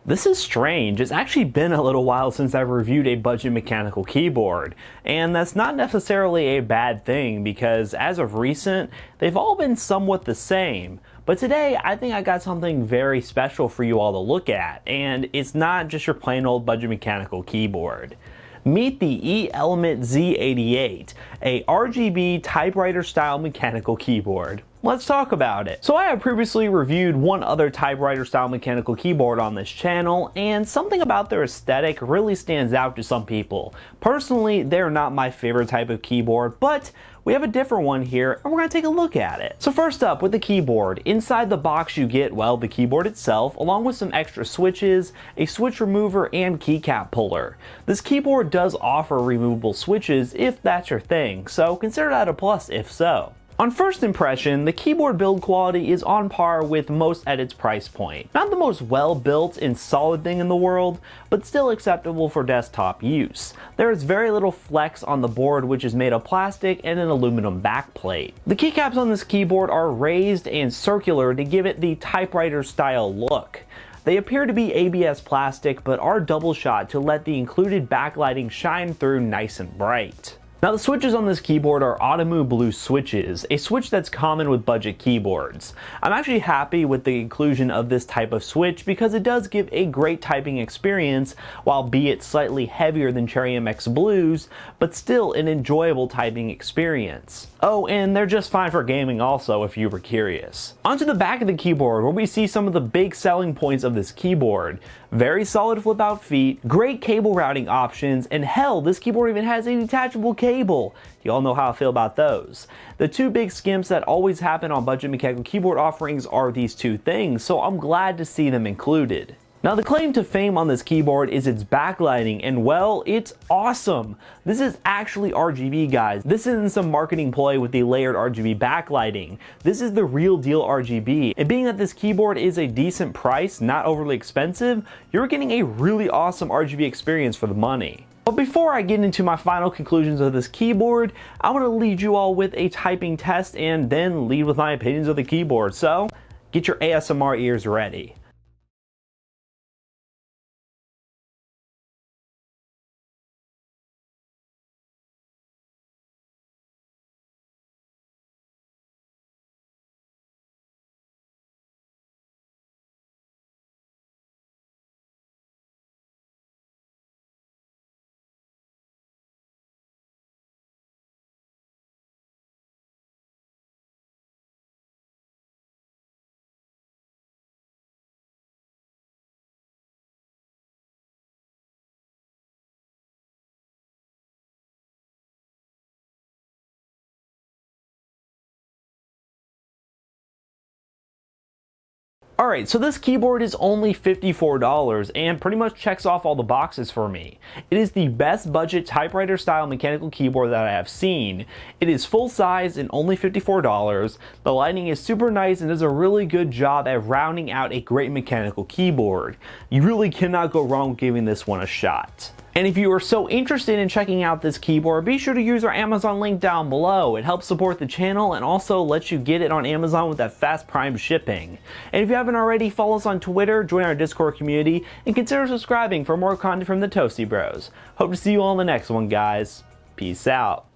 This is strange. It's actually been a little while since I've reviewed a budget mechanical keyboard, and that's not necessarily a bad thing because as of recent, they've all been somewhat the same. But today, I think I got something very special for you all to look at, and it's not just your plain old budget mechanical keyboard. Meet the E-Element Z-88, a RGB typewriter style mechanical keyboard. Let's talk about it. So I have previously reviewed one other typewriter style mechanical keyboard on this channel, and something about their aesthetic really stands out to some people. Personally, they're not my favorite type of keyboard, but we have a different one here and we're going to take a look at it. So first up with the keyboard, inside the box you get, well, the keyboard itself along with some extra switches, a switch remover and keycap puller. This keyboard does offer removable switches if that's your thing, so consider that a plus if so. On first impression, the keyboard build quality is on par with most at its price point. Not the most well-built and solid thing in the world, but still acceptable for desktop use. There is very little flex on the board, which is made of plastic and an aluminum backplate. The keycaps on this keyboard are raised and circular to give it the typewriter style look. They appear to be ABS plastic, but are double shot to let the included backlighting shine through nice and bright. Now the switches on this keyboard are Automu Blue switches, a switch that's common with budget keyboards. I'm actually happy with the inclusion of this type of switch because it does give a great typing experience, while be it slightly heavier than Cherry MX Blues, but still an enjoyable typing experience. Oh, and they're just fine for gaming also if you were curious. Onto the back of the keyboard where we see some of the big selling points of this keyboard. Very solid flip out feet, great cable routing options, and hell, this keyboard even has a detachable cable. You all know how I feel about those. The two big skimps that always happen on budget mechanical keyboard offerings are these two things, so I'm glad to see them included. Now the claim to fame on this keyboard is its backlighting, and well, it's awesome. This is actually RGB, guys. This isn't some marketing ploy with the layered RGB backlighting. This is the real deal RGB, and being that this keyboard is a decent price, not overly expensive, you're getting a really awesome RGB experience for the money. But before I get into my final conclusions of this keyboard, I want to lead you all with a typing test and then lead with my opinions of the keyboard, so get your ASMR ears ready. Alright, so this keyboard is only $54 and pretty much checks off all the boxes for me. It is the best budget typewriter style mechanical keyboard that I have seen. It is full size and only $54. The lighting is super nice and does a really good job at rounding out a great mechanical keyboard. You really cannot go wrong with giving this one a shot. And if you are so interested in checking out this keyboard, be sure to use our Amazon link down below. It helps support the channel and also lets you get it on Amazon with that fast Prime shipping. And if you haven't already, follow us on Twitter, join our Discord community, and consider subscribing for more content from the Toasty Bros. Hope to see you all in the next one, guys. Peace out.